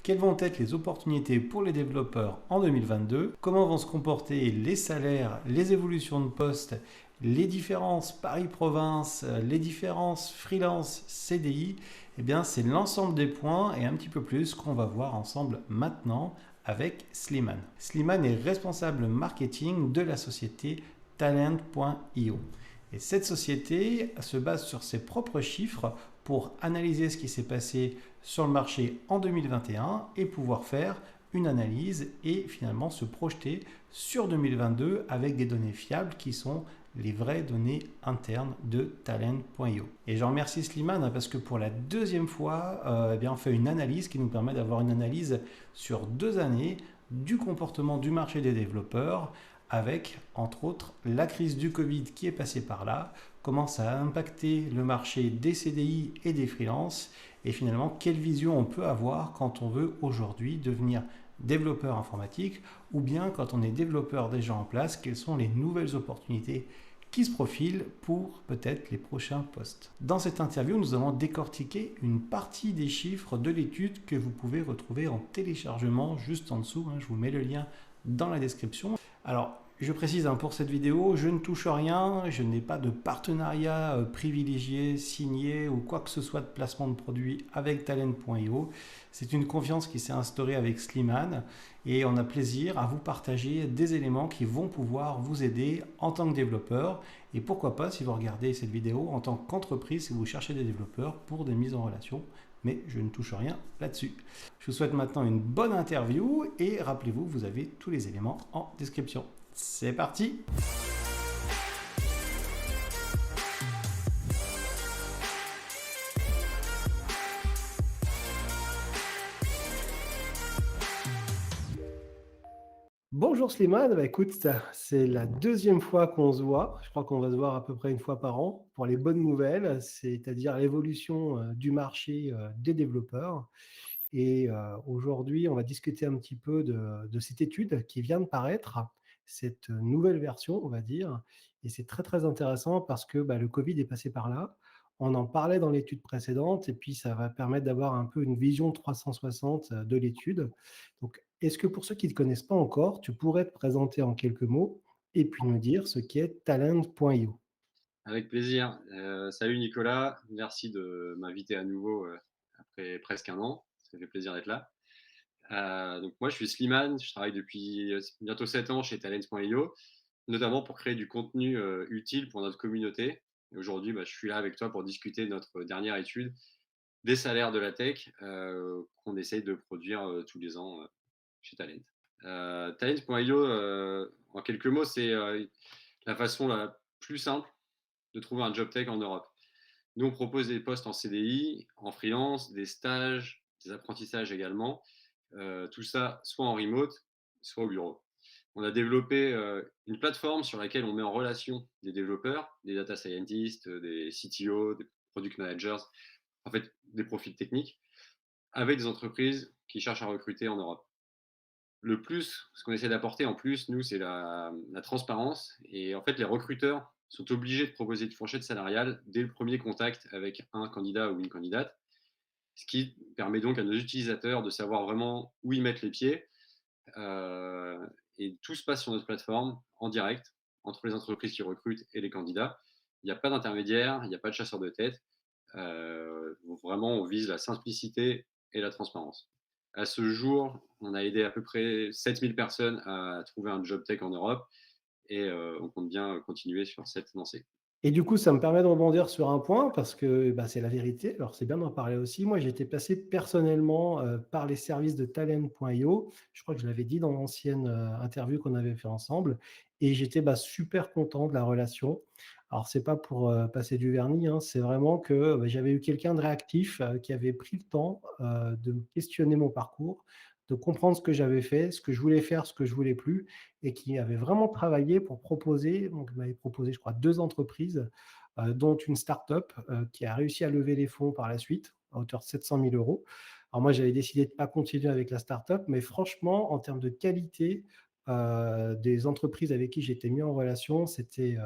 Quelles vont être les opportunités pour les développeurs en 2022? Comment vont se comporter les salaires, les évolutions de poste, les différences Paris-Province, les différences freelance CDI? Eh bien, c'est l'ensemble des points et un petit peu plus qu'on va voir ensemble maintenant avec Slimane. Slimane est responsable marketing de la société Talent.io. Et cette société se base sur ses propres chiffres pour analyser ce qui s'est passé sur le marché en 2021 et pouvoir faire une analyse et finalement se projeter sur 2022 avec des données fiables qui sont les vraies données internes de Talent.io. Et je remercie Slimane parce que pour la deuxième fois, on fait une analyse qui nous permet d'avoir une analyse sur 2 années du comportement du marché des développeurs avec, entre autres, la crise du Covid qui est passée par là, comment ça a impacté le marché des CDI et des freelances, et finalement, quelle vision on peut avoir quand on veut aujourd'hui devenir développeur informatique, ou bien quand on est développeur déjà en place, quelles sont les nouvelles opportunités qui se profilent pour peut-être les prochains postes. Dans cette interview, nous allons décortiquer une partie des chiffres de l'étude que vous pouvez retrouver en téléchargement juste en dessous. Je vous mets le lien dans la description. Alors, je précise pour cette vidéo, je ne touche rien, je n'ai pas de partenariat privilégié, signé ou quoi que ce soit de placement de produits avec Talent.io. C'est une confiance qui s'est instaurée avec Slimane et on a plaisir à vous partager des éléments qui vont pouvoir vous aider en tant que développeur et pourquoi pas si vous regardez cette vidéo en tant qu'entreprise si vous cherchez des développeurs pour des mises en relation. Mais je ne touche rien là-dessus. Je vous souhaite maintenant une bonne interview et rappelez-vous, vous avez tous les éléments en description. C'est parti! Bonjour Slimane, écoute, c'est la deuxième fois qu'on se voit. Je crois qu'on va se voir à peu près une fois par an pour les bonnes nouvelles, c'est-à-dire l'évolution du marché des développeurs. Et aujourd'hui, on va discuter un petit peu de cette étude qui vient de paraître, cette nouvelle version, on va dire. Et c'est très, très intéressant parce que le Covid est passé par là. On en parlait dans l'étude précédente et puis ça va permettre d'avoir un peu une vision 360 de l'étude. Donc, est-ce que pour ceux qui ne te connaissent pas encore, tu pourrais te présenter en quelques mots et puis nous dire ce qu'est Talent.io? Avec plaisir. Salut Nicolas, merci de m'inviter à nouveau, après presque un an. Ça fait plaisir d'être là. Donc moi je suis Slimane, je travaille depuis, bientôt 7 ans chez Talent.io, notamment pour créer du contenu, utile pour notre communauté. Et aujourd'hui, je suis là avec toi pour discuter de notre dernière étude, des salaires de la tech, qu'on essaye de produire, tous les ans, chez Talent. Talent.io, en quelques mots, c'est, la façon la plus simple de trouver un job tech en Europe. Nous, on propose des postes en CDI, en freelance, des stages, des apprentissages également. Tout ça soit en remote, soit au bureau. On a développé une plateforme sur laquelle on met en relation des développeurs, des data scientists, des CTO, des product managers, en fait des profils techniques, avec des entreprises qui cherchent à recruter en Europe. Le plus, ce qu'on essaie d'apporter en plus, nous, c'est la transparence. Et en fait, les recruteurs sont obligés de proposer une fourchette salariale dès le premier contact avec un candidat ou une candidate, ce qui permet donc à nos utilisateurs de savoir vraiment où ils mettent les pieds. Euh, et tout se passe sur notre plateforme en direct entre les entreprises qui recrutent et les candidats. Il n'y a pas d'intermédiaire, il n'y a pas de chasseur de tête. Vraiment, on vise la simplicité et la transparence. À ce jour, on a aidé à peu près 7000 personnes à trouver un job tech en Europe et on compte bien continuer sur cette lancée. Et du coup, ça me permet de rebondir sur un point parce que, c'est la vérité. Alors, c'est bien d'en parler aussi. Moi, j'ai été passé personnellement, par les services de Talent.io. Je crois que je l'avais dit dans l'ancienne, interview qu'on avait fait ensemble et j'étais, super content de la relation. Alors, c'est pas pour, passer du vernis, c'est vraiment que, j'avais eu quelqu'un de réactif, qui avait pris le temps, de me questionner mon parcours, de comprendre ce que j'avais fait, ce que je voulais faire, ce que je voulais plus et qui avait vraiment travaillé pour proposer, donc il m'avait proposé, je crois, 2 entreprises, dont une start-up, qui a réussi à lever les fonds par la suite, à hauteur de 700 000 €. Alors moi, j'avais décidé de ne pas continuer avec la start-up, mais franchement, en termes de qualité, des entreprises avec qui j'étais mis en relation, c'était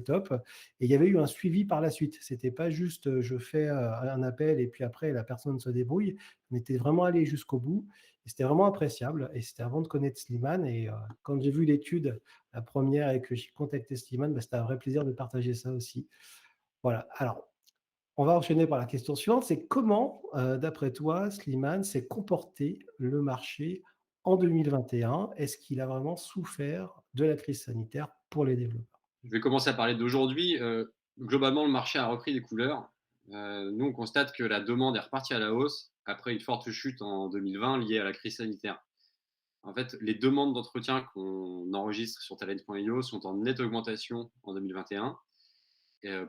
top et il y avait eu un suivi par la suite. C'était pas juste, je fais, un appel et puis après la personne se débrouille. On était vraiment allé jusqu'au bout et c'était vraiment appréciable et c'était avant de connaître Slimane et quand j'ai vu l'étude, la première et que j'ai contacté Slimane, bah, c'était un vrai plaisir de partager ça aussi. Voilà, alors on va enchaîner par la question suivante, c'est comment, d'après toi, Slimane s'est comporté le marché en 2021? Est-ce qu'il a vraiment souffert de la crise sanitaire pour les développeurs? Je vais commencer à parler d'aujourd'hui. Globalement, le marché a repris des couleurs. Nous, on constate que la demande est repartie à la hausse après une forte chute en 2020 liée à la crise sanitaire. En fait, les demandes d'entretien qu'on enregistre sur talent.io sont en nette augmentation en 2021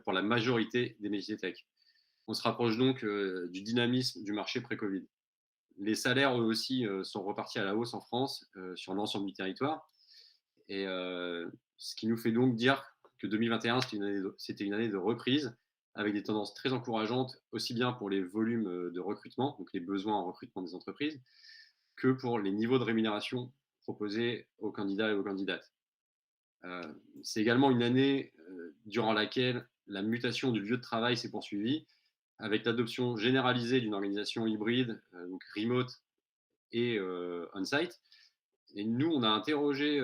pour la majorité des métiers tech. On se rapproche donc du dynamisme du marché pré-Covid. Les salaires, eux aussi, sont repartis à la hausse en France sur l'ensemble du territoire. Et ce qui nous fait donc dire que 2021, c'était une année de reprise avec des tendances très encourageantes, aussi bien pour les volumes de recrutement, donc les besoins en recrutement des entreprises, que pour les niveaux de rémunération proposés aux candidats et aux candidates. Euh, c'est également une année durant laquelle la mutation du lieu de travail s'est poursuivie, avec l'adoption généralisée d'une organisation hybride, donc remote et on-site. Et nous, on a interrogé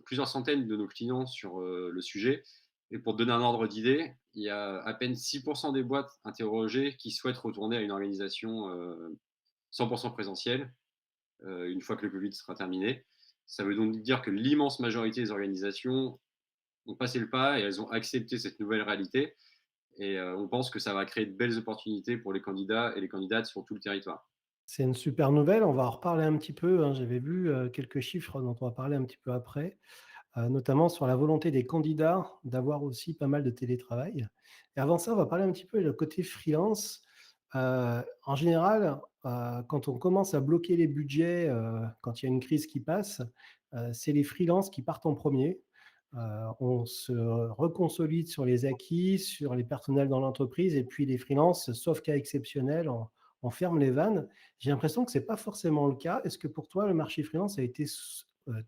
plusieurs centaines de nos clients sur le sujet. Et pour te donner un ordre d'idée, il y a à peine 6% des boîtes interrogées qui souhaitent retourner à une organisation 100% présentielle une fois que le Covid sera terminé. Ça veut donc dire que l'immense majorité des organisations ont passé le pas et elles ont accepté cette nouvelle réalité. Et on pense que ça va créer de belles opportunités pour les candidats et les candidates sur tout le territoire. C'est une super nouvelle, on va en reparler un petit peu, hein. J'avais vu, quelques chiffres dont on va parler un petit peu après, notamment sur la volonté des candidats d'avoir aussi pas mal de télétravail. Et avant ça, on va parler un petit peu le côté freelance. En général, quand on commence à bloquer les budgets, quand il y a une crise qui passe, c'est les freelances qui partent en premier. On se reconsolide sur les acquis, sur les personnels dans l'entreprise et puis les freelances, sauf cas exceptionnel, on ferme les vannes. J'ai l'impression que c'est pas forcément le cas. Est-ce que pour toi, le marché freelance a été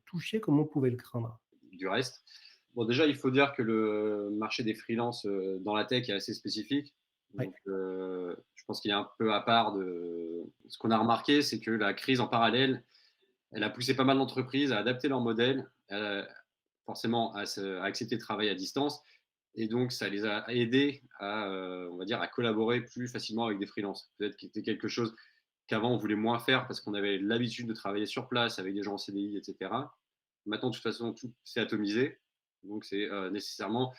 touché comme on pouvait le craindre? Du reste. Bon, déjà, il faut dire que le marché des freelances dans la tech est assez spécifique. Ouais. Donc, je pense qu'il est un peu à part de. Ce qu'on a remarqué, c'est que la crise en parallèle, elle a poussé pas mal d'entreprises à adapter leur modèle, forcément à accepter de travailler à distance. Et donc, ça les a aidés à, on va dire, à collaborer plus facilement avec des freelances. Peut-être que c'était quelque chose qu'avant on voulait moins faire parce qu'on avait l'habitude de travailler sur place avec des gens en CDI, etc. Maintenant, de toute façon, tout s'est atomisé. Donc, c'est nécessairement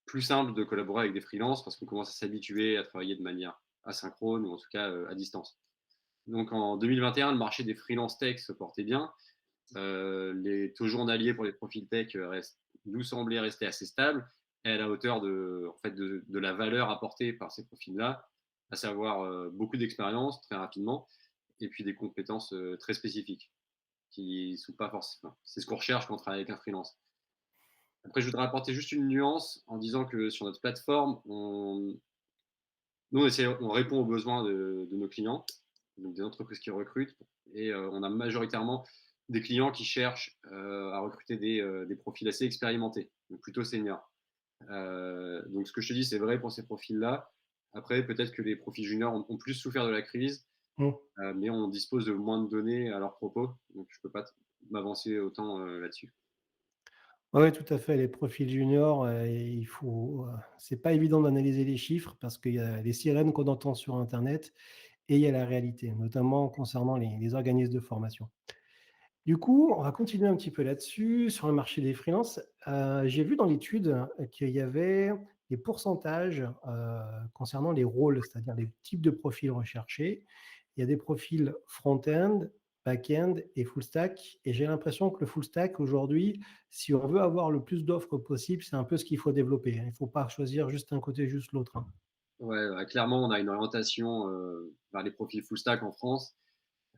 plus simple de collaborer avec des freelances parce qu'on commence à s'habituer à travailler de manière asynchrone ou en tout cas à distance. Donc, en 2021, le marché des freelance tech se portait bien. Les taux journaliers pour les profils tech nous semblaient rester assez stables et à la hauteur en fait, de la valeur apportée par ces profils-là, à savoir beaucoup d'expérience très rapidement et puis des compétences très spécifiques qui sont pas forcément. C'est ce qu'on recherche quand on travaille avec un freelance. Après, je voudrais apporter juste une nuance en disant que sur notre plateforme, nous, on répond aux besoins de nos clients, donc des entreprises qui recrutent, et on a majoritairement des clients qui cherchent à recruter des profils assez expérimentés, donc plutôt seniors. Donc, ce que je te dis, c'est vrai pour ces profils-là. Après, peut-être que les profils juniors ont plus souffert de la crise, Mmh. mais on dispose de moins de données à leur propos, donc je ne peux pas m'avancer autant là-dessus. Ouais, ouais, tout à fait. Les profils juniors, il faut, c'est pas évident d'analyser les chiffres parce qu'il y a les sirènes qu'on entend sur internet et il y a la réalité, notamment concernant les organismes de formation. Du coup, on va continuer un petit peu là-dessus, sur le marché des freelances. J'ai vu dans l'étude qu'il y avait des pourcentages, concernant les rôles, c'est-à-dire les types de profils recherchés. Il y a des profils front-end, back-end et full stack et j'ai l'impression que le full stack aujourd'hui, si on veut avoir le plus d'offres possible, c'est un peu ce qu'il faut développer, hein. Il ne faut pas choisir juste un côté, juste l'autre, hein. Ouais, ouais, clairement, on a une orientation vers les profils full stack en France.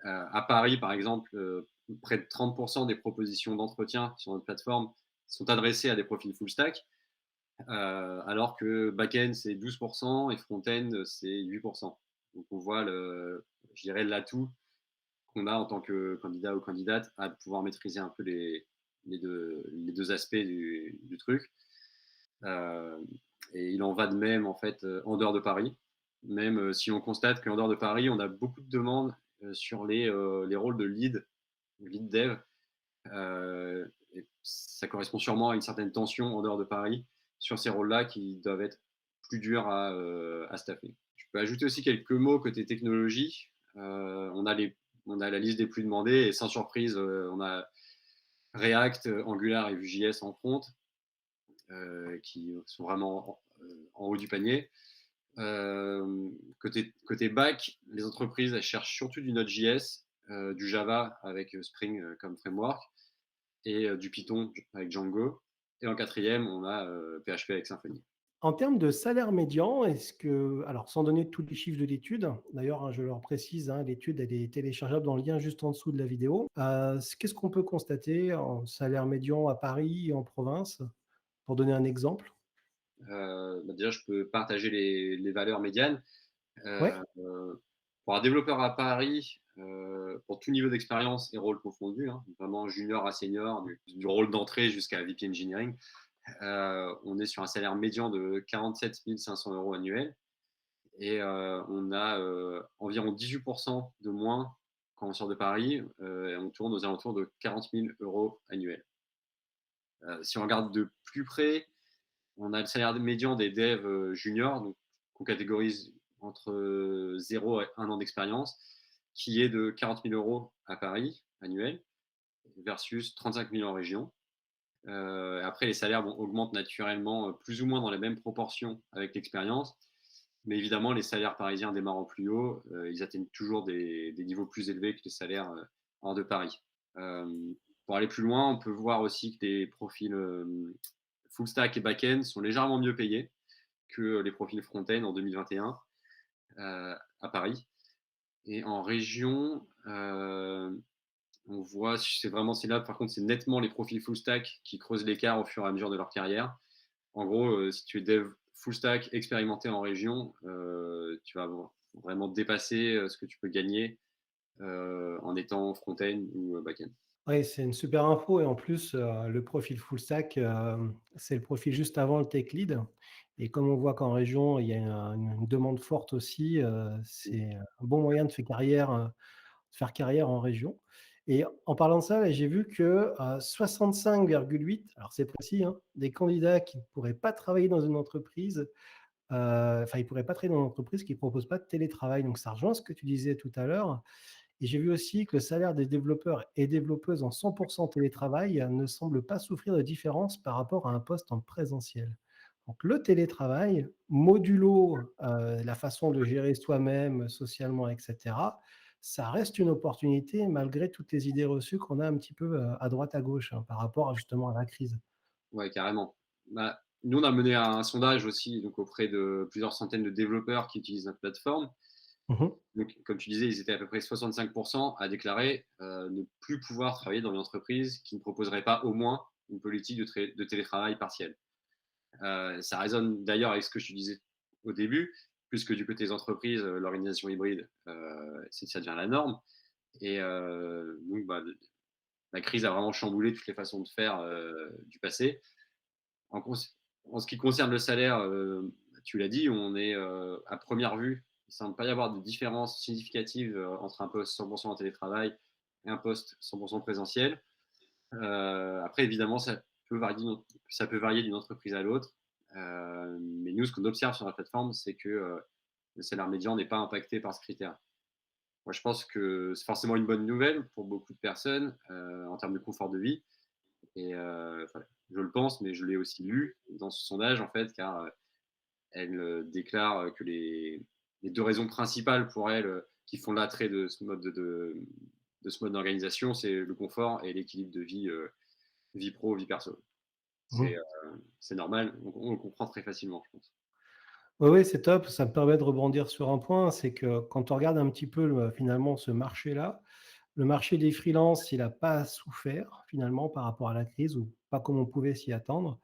À Paris, par exemple, près de 30% des propositions d'entretien sur notre plateforme sont adressées à des profils full stack, alors que back-end, c'est 12% et front-end, c'est 8%. Donc, on voit, je dirais, l'atout qu'on a en tant que candidat ou candidate à pouvoir maîtriser un peu les deux aspects du truc. Euh, et il en va de même en fait en dehors de Paris. Même si on constate qu'en dehors de Paris, on a beaucoup de demandes sur les rôles de lead dev. Et ça correspond sûrement à une certaine tension en dehors de Paris sur ces rôles-là qui doivent être plus durs à staffer. Je peux ajouter aussi quelques mots côté technologie. On a la liste des plus demandés et sans surprise, on a React, Angular et Vue.js en front qui sont vraiment en haut du panier. Côté back, les entreprises elles cherchent surtout du Node.js, du Java avec Spring comme framework et du Python avec Django. Et en quatrième, on a PHP avec Symfony. En termes de salaire médian, est-ce que, alors sans donner tous les chiffres de l'étude, d'ailleurs, je leur précise, l'étude elle est téléchargeable dans le lien juste en dessous de la vidéo. Qu'est-ce qu'on peut constater en salaire médian à Paris et en province, pour donner un exemple? Déjà, je peux partager les valeurs médianes. Ouais, Pour un développeur à Paris, pour tout niveau d'expérience et rôle confondu, vraiment junior à senior, du rôle d'entrée jusqu'à VP Engineering, on est sur un salaire médian de 47 500 euros annuels et on a environ 18% de moins quand on sort de Paris et on tourne aux alentours de 40 000 euros annuels. Si on regarde de plus près, on a le salaire médian des devs juniors, donc qu'on catégorise entre 0 et 1 an d'expérience, qui est de 40 000 euros à Paris annuel versus 35 000 en région. Après, les salaires augmentent naturellement plus ou moins dans les mêmes proportions avec l'expérience. Mais évidemment, les salaires parisiens démarrant plus haut, ils atteignent toujours des niveaux plus élevés que les salaires hors de Paris. Pour aller plus loin, on peut voir aussi que les profils full stack et back-end sont légèrement mieux payés que les profils front-end en 2021 à Paris. Et en région, on voit, c'est là, par contre, c'est nettement les profils full stack qui creusent l'écart au fur et à mesure de leur carrière. En gros, si tu es dev full stack expérimenté en région, tu vas vraiment dépasser ce que tu peux gagner en étant front-end ou back-end. ouais, c'est une super info et en plus, le profil full stack, c'est le profil juste avant le tech lead et comme on voit qu'en région, il y a une demande forte aussi, c'est un bon moyen de faire carrière en région et en parlant de ça, là, j'ai vu que, 65,8, alors c'est précis, des candidats qui ne pourraient pas travailler dans une entreprise, enfin, ils ne pourraient pas travailler dans une entreprise qui ne propose pas de télétravail. Donc ça rejoint ce que tu disais tout à l'heure et j'ai vu aussi que le salaire des développeurs et développeuses en 100% télétravail ne semble pas souffrir de différence par rapport à un poste en présentiel. Donc le télétravail, modulo la façon de gérer soi-même socialement, etc., ça reste une opportunité malgré toutes les idées reçues qu'on a un petit peu à droite à gauche par rapport justement à la crise. Ouais, carrément. Bah, nous, on a mené un sondage aussi donc, auprès de plusieurs centaines de développeurs qui utilisent notre plateforme. Mhm. Donc, comme tu disais, ils étaient à peu près 65% à déclarer ne plus pouvoir travailler dans une entreprise qui ne proposerait pas au moins une politique de télétravail partiel. Ça résonne d'ailleurs avec ce que je te disais au début, puisque du côté des entreprises, l'organisation hybride, ça devient la norme. Et donc, la crise a vraiment chamboulé toutes les façons de faire du passé. En, en, ce qui concerne le salaire, tu l'as dit, on est à première vue, il ne semble pas y avoir de différence significative entre un poste 100% en télétravail et un poste 100% présentiel. Après, évidemment, ça peut varier d'une entreprise à l'autre. Mais nous, ce qu'on observe sur la plateforme, c'est que le salaire médian n'est pas impacté par ce critère. Moi, je pense que c'est forcément une bonne nouvelle pour beaucoup de personnes en termes de confort de vie. Et je le pense, mais je l'ai aussi lu dans ce sondage, en fait, car elle déclare que les deux raisons principales pour elle qui font l'attrait de ce mode de ce mode d'organisation, c'est le confort et l'équilibre de vie pro, vie perso. Mhm. C'est normal, on le comprend très facilement, je pense. Oui, oui, c'est top. Ça me permet de rebondir sur un point, c'est que quand on regarde un petit peu finalement ce marché-là, le marché des freelances, il n'a pas souffert finalement par rapport à la crise ou pas comme on pouvait s'y attendre.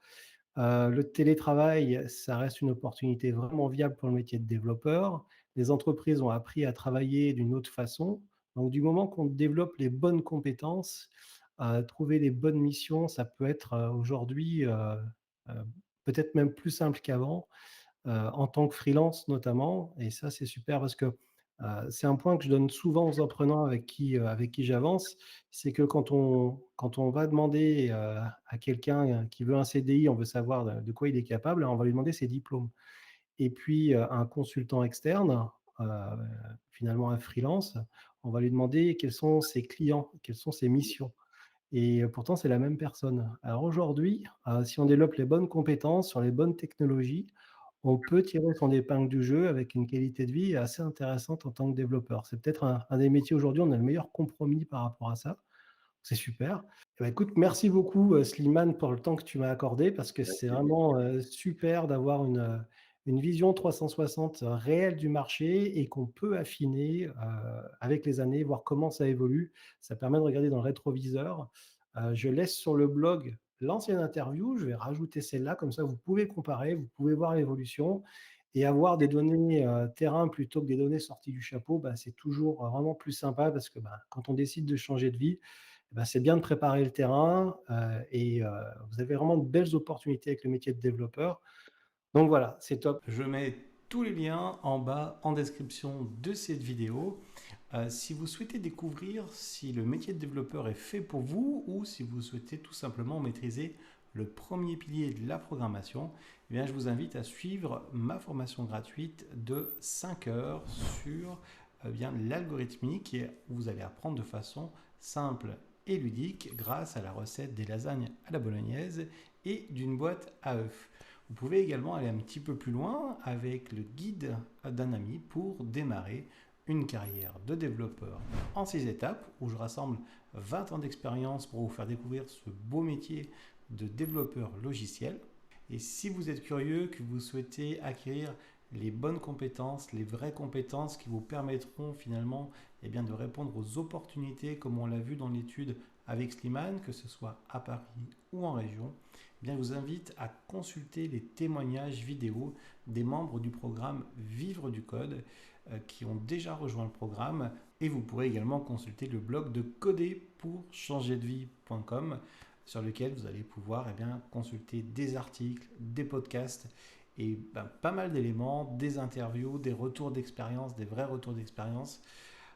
Le télétravail, ça reste une opportunité vraiment viable pour le métier de développeur. Les entreprises ont appris à travailler d'une autre façon. Donc du moment qu'on développe les bonnes compétences, trouver les bonnes missions, ça peut être, aujourd'hui, peut-être même plus simple qu'avant, en tant que freelance notamment, et ça, c'est super parce que, c'est un point que je donne souvent aux apprenants avec qui j'avance. C'est que quand on va demander, à quelqu'un, qui veut un CDI, on veut savoir de quoi il est capable, on va lui demander ses diplômes. Et puis, un consultant externe, heu, finalement un freelance, on va lui demander quels sont ses clients, quelles sont ses missions, et pourtant c'est la même personne. Alors aujourd'hui, si on développe les bonnes compétences sur les bonnes technologies, on peut tirer son épingle du jeu avec une qualité de vie assez intéressante en tant que développeur. C'est peut-être un des métiers aujourd'hui où on a le meilleur compromis par rapport à ça. C'est super. Eh bah, écoute, merci beaucoup, Slimane, pour le temps que tu m'as accordé, parce que Avec c'est plaisir. vraiment, super d'avoir une vision 360 réelle du marché, et qu'on peut affiner, avec les années, voir comment ça évolue. Ça permet de regarder dans le rétroviseur. Je laisse sur le blog l'ancienne interview, je vais rajouter celle-là, comme ça vous pouvez comparer, vous pouvez voir l'évolution, et avoir des données, terrain plutôt que des données sorties du chapeau, bah, c'est toujours, vraiment plus sympa, parce que, bah, quand on décide de changer de vie, eh ben, c'est bien de préparer le terrain, et vous avez vraiment de belles opportunités avec le métier de développeur. Donc voilà, c'est top. Je mets tous les liens en bas en description de cette vidéo. Si vous souhaitez découvrir si le métier de développeur est fait pour vous, ou si vous souhaitez tout simplement maîtriser le premier pilier de la programmation, eh bien, je vous invite à suivre ma formation gratuite de 5 heures sur bien l'algorithmique, où vous allez apprendre de façon simple et ludique grâce à la recette des lasagnes à la bolognaise et d'une boîte à œufs. Vous pouvez également aller un petit peu plus loin avec le guide d'un ami pour démarrer une carrière de développeur en 6 étapes, où je rassemble 20 ans d'expérience pour vous faire découvrir ce beau métier de développeur logiciel. Et si vous êtes curieux, que vous souhaitez acquérir les bonnes compétences, les vraies compétences qui vous permettront finalement bien, de répondre aux opportunités, comme on l'a vu dans l'étude avec Slimane, que ce soit à Paris ou en région, bien, je vous invite à consulter les témoignages vidéo des membres du programme Vivre du Code, qui ont déjà rejoint le programme. Et vous pourrez également consulter le blog de coderpourchangerdevie.com, sur lequel vous allez pouvoir consulter des articles, des podcasts et pas mal d'éléments, des interviews, des retours d'expérience, des vrais retours d'expérience.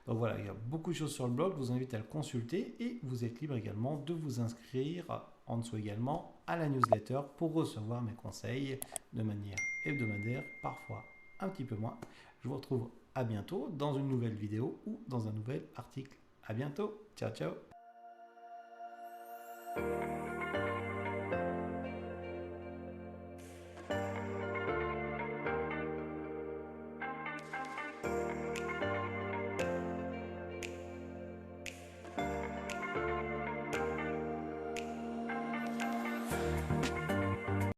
Donc voilà, il y a beaucoup de choses sur le blog, je vous invite à le consulter, et vous êtes libre également de vous inscrire en dessous également à la newsletter pour recevoir mes conseils de manière hebdomadaire, parfois un petit peu moins. Je vous retrouve à bientôt dans une nouvelle vidéo ou dans un nouvel article. À bientôt, ciao ciao.